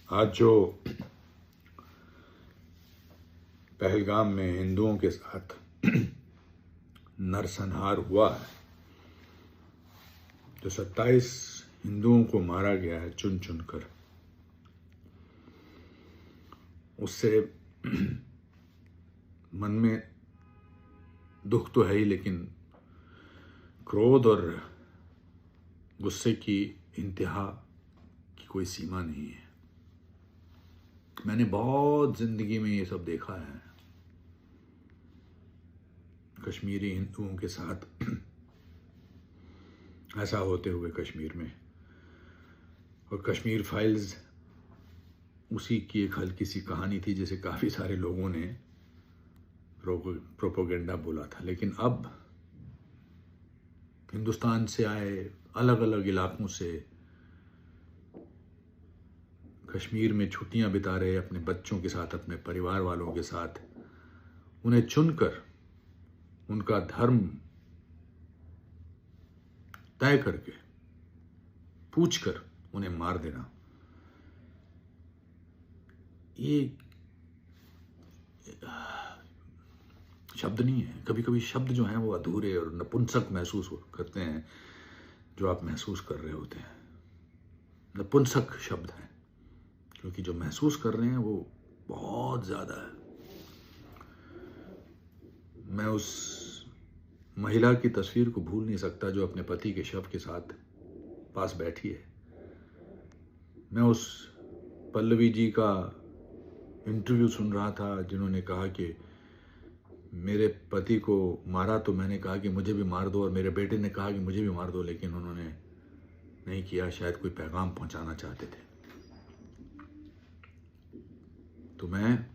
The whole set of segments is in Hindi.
आज जो पहलगाम में हिंदुओं के साथ नरसंहार हुआ है, जो 27 हिंदुओं को मारा गया है चुन चुन कर, उससे मन में दुख तो है ही, लेकिन क्रोध और गुस्से की इंतहा की कोई सीमा नहीं है। मैंने बहुत जिंदगी में ये सब देखा है, कश्मीरी हिंदुओं के साथ ऐसा होते हुए कश्मीर में। और कश्मीर फाइल्स उसी की एक हल्की सी कहानी थी, जिसे काफ़ी सारे लोगों ने प्रोपोगेंडा बोला था। लेकिन अब हिंदुस्तान से आए, अलग अलग इलाकों से कश्मीर में छुट्टियां बिता रहे अपने बच्चों के साथ, अपने परिवार वालों के साथ, उन्हें चुनकर, उनका धर्म तय करके, पूछकर उन्हें मार देना, ये शब्द नहीं है। कभी कभी शब्द जो हैं वो अधूरे और नपुंसक महसूस करते हैं, जो आप महसूस कर रहे होते हैं। नपुंसक शब्द हैं, क्योंकि जो महसूस कर रहे हैं वो बहुत ज़्यादा है। मैं उस महिला की तस्वीर को भूल नहीं सकता जो अपने पति के शव के साथ पास बैठी है। मैं उस पल्लवी जी का इंटरव्यू सुन रहा था, जिन्होंने कहा कि मेरे पति को मारा तो मैंने कहा कि मुझे भी मार दो, और मेरे बेटे ने कहा कि मुझे भी मार दो, लेकिन उन्होंने नहीं किया। शायद कोई पैगाम पहुंचाना चाहते थे। तो मैं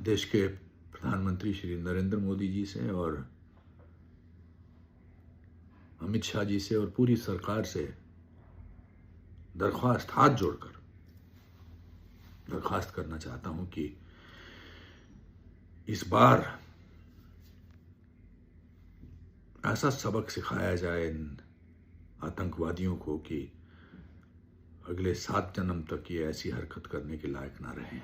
देश के प्रधानमंत्री श्री नरेंद्र मोदी जी से और अमित शाह जी से और पूरी सरकार से दरख्वास्त, हाथ जोड़कर दरख्वास्त करना चाहता हूं कि इस बार ऐसा सबक सिखाया जाए इन आतंकवादियों को कि अगले 7 जन्म तक ये ऐसी हरकत करने के लायक ना रहें।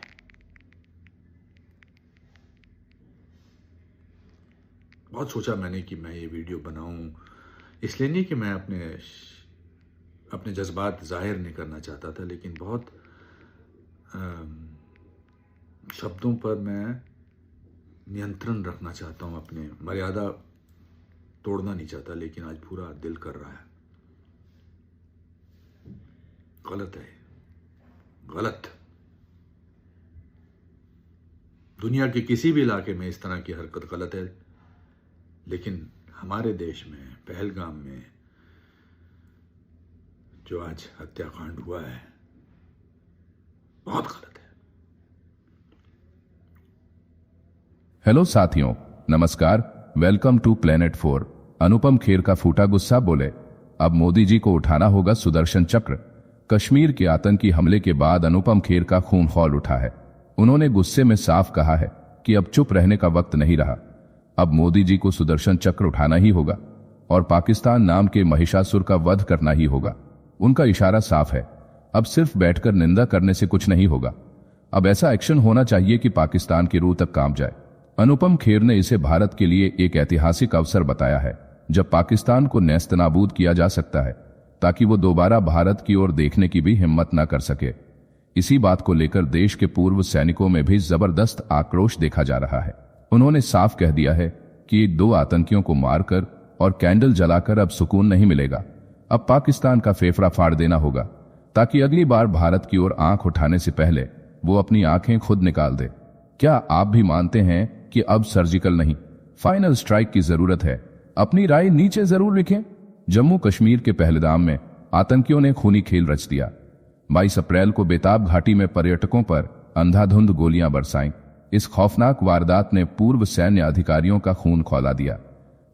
बहुत सोचा मैंने कि मैं ये वीडियो बनाऊं, इसलिए नहीं कि मैं अपने जज्बात जाहिर नहीं करना चाहता था, लेकिन बहुत शब्दों पर मैं नियंत्रण रखना चाहता हूं, अपने मर्यादा तोड़ना नहीं चाहता। लेकिन आज पूरा दिल कर रहा है, गलत है, गलत। दुनिया के किसी भी इलाके में इस तरह की हरकत गलत है, लेकिन हमारे देश में पहलगाम में जो आज हत्याकांड हुआ है, बहुत गलत है। हेलो साथियों, नमस्कार, welcome to planet 4। Anupam Kher का फूटा गुस्सा बोले, अब मोदी जी को उठाना होगा सुदर्शन चक्र। कश्मीर के आतंकी हमले के बाद अनुपम खेर का खून खौल उठा है। उन्होंने गुस्से में साफ कहा है कि अब चुप रहने का वक्त नहीं रहा। अब मोदी जी को सुदर्शन चक्र उठाना ही होगा और पाकिस्तान नाम के महिषासुर का वध करना ही होगा। उनका इशारा साफ है, अब सिर्फ बैठकर निंदा करने से कुछ नहीं होगा। अब ऐसा एक्शन होना चाहिए कि पाकिस्तान की रूह तक कांप जाए। अनुपम खेर ने इसे भारत के लिए एक ऐतिहासिक अवसर बताया है, जब पाकिस्तान को नेस्तनाबूद किया जा सकता है, ताकि वो दोबारा भारत की ओर देखने की भी हिम्मत न कर सके। इसी बात को लेकर देश के पूर्व सैनिकों में भी जबरदस्त आक्रोश देखा जा रहा है। उन्होंने साफ कह दिया है कि 2 आतंकियों को मारकर और कैंडल जलाकर अब सुकून नहीं मिलेगा। अब पाकिस्तान का फेफड़ा फाड़ देना होगा, ताकि अगली बार भारत की ओर आंख उठाने से पहले वो अपनी आंखें खुद निकाल दे। क्या आप भी मानते हैं कि अब सर्जिकल नहीं, फाइनल स्ट्राइक की जरूरत है? अपनी राय नीचे जरूर लिखें। जम्मू कश्मीर के पहलगाम में आतंकियों ने खूनी खेल रच दिया। 22 अप्रैल को बेताब घाटी में पर्यटकों पर अंधाधुंध गोलियां बरसाईं। इस खौफनाक वारदात ने पूर्व सैन्य अधिकारियों का खून खौला दिया।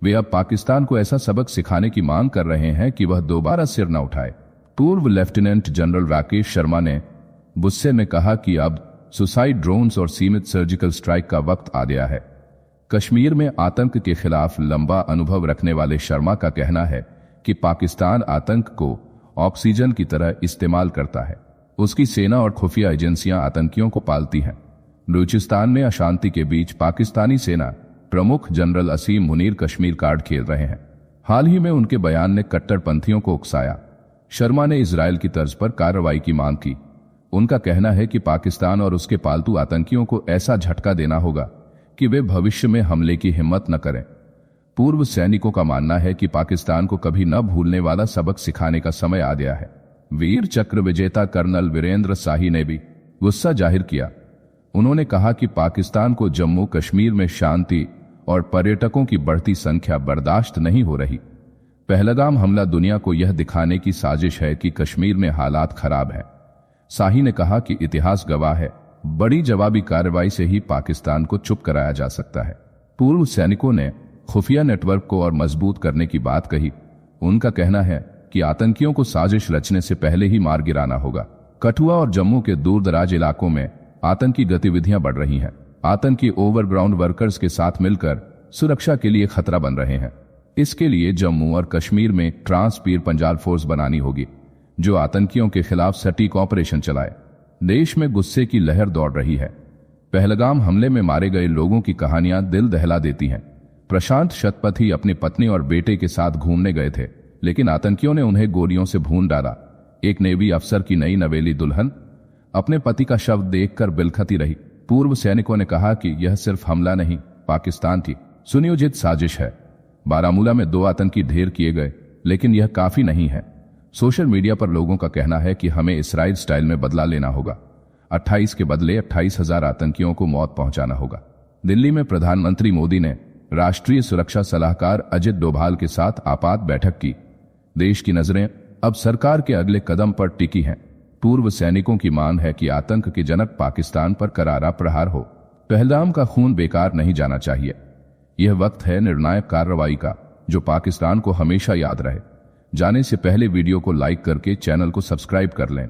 वे अब पाकिस्तान को ऐसा सबक सिखाने की मांग कर रहे हैं कि वह दोबारा सिर न उठाए। पूर्व लेफ्टिनेंट जनरल राकेश शर्मा ने गुस्से में कहा कि अब सुसाइड ड्रोन्स और सीमित सर्जिकल स्ट्राइक का वक्त आ गया है। कश्मीर में आतंक के खिलाफ लंबा अनुभव रखने वाले शर्मा का कहना है कि पाकिस्तान आतंक को ऑक्सीजन की तरह इस्तेमाल करता है। उसकी सेना और खुफिया एजेंसियां आतंकियों को पालती हैं। बलूचिस्तान में अशांति के बीच पाकिस्तानी सेना प्रमुख जनरल असीम मुनीर कश्मीर कार्ड खेल रहे हैं। हाल ही में उनके बयान ने कट्टरपंथियों को उकसाया। शर्मा ने इजरायल की तर्ज पर कार्रवाई की मांग की। उनका कहना है कि पाकिस्तान और उसके पालतू आतंकियों को ऐसा झटका देना होगा कि वे भविष्य में हमले की हिम्मत न करें। पूर्व सैनिकों का मानना है कि पाकिस्तान को कभी न भूलने वाला सबक सिखाने का समय आ गया है। वीर चक्र विजेता कर्नल वीरेंद्र शाही ने भी गुस्सा जाहिर किया। उन्होंने कहा कि पाकिस्तान को जम्मू कश्मीर में शांति और पर्यटकों की बढ़ती संख्या बर्दाश्त नहीं हो रही। पहलगाम हमला दुनिया को यह दिखाने की साजिश है कि कश्मीर में हालात खराब हैं। शाही ने कहा कि इतिहास गवाह है, बड़ी जवाबी कार्रवाई से ही पाकिस्तान को चुप कराया जा सकता है। पूर्व सैनिकों ने खुफिया नेटवर्क को और मजबूत करने की बात कही। उनका कहना है कि आतंकियों को साजिश रचने से पहले ही मार गिराना होगा। कठुआ और जम्मू के दूरदराज इलाकों में आतंकी गतिविधियां बढ़ रही हैं। आतंकी ओवरग्राउंड वर्कर्स के साथ मिलकर सुरक्षा के लिए खतरा बन रहे हैं। इसके लिए जम्मू और कश्मीर में ट्रांस-पीर पंजाल फोर्स बनानी होगी, जो आतंकियों के खिलाफ सटीक ऑपरेशन चलाए। देश में गुस्से की लहर दौड़ रही है। पहलगाम हमले में मारे गए लोगों की कहानियां दिल दहला देती हैं। प्रशांत शतपथी अपनी पत्नी और बेटे के साथ घूमने गए थे, लेकिन आतंकियों ने उन्हें गोलियों से भून डाला। एक नेवी अफसर की नई नवेली दुल्हन अपने पति का शव देखकर बिलखती रही। पूर्व सैनिकों ने कहा कि यह सिर्फ हमला नहीं, पाकिस्तान की सुनियोजित साजिश है। बारामूला में 2 आतंकी ढेर किए गए, लेकिन यह काफी नहीं है। सोशल मीडिया पर लोगों का कहना है कि हमें इसराइल स्टाइल में बदला लेना होगा। 28 के बदले 28,000 आतंकियों को मौत पहुंचाना होगा। दिल्ली में प्रधानमंत्री मोदी ने राष्ट्रीय सुरक्षा सलाहकार अजित डोभाल के साथ आपात बैठक की। देश की नजरें अब सरकार के अगले कदम पर टिकी हैं। पूर्व सैनिकों की मांग है कि आतंक के जनक पाकिस्तान पर करारा प्रहार हो। पहलगाम का खून बेकार नहीं जाना चाहिए। यह वक्त है निर्णायक कार्रवाई का, जो पाकिस्तान को हमेशा याद रहे। जाने से पहले वीडियो को लाइक करके चैनल को सब्सक्राइब कर लें।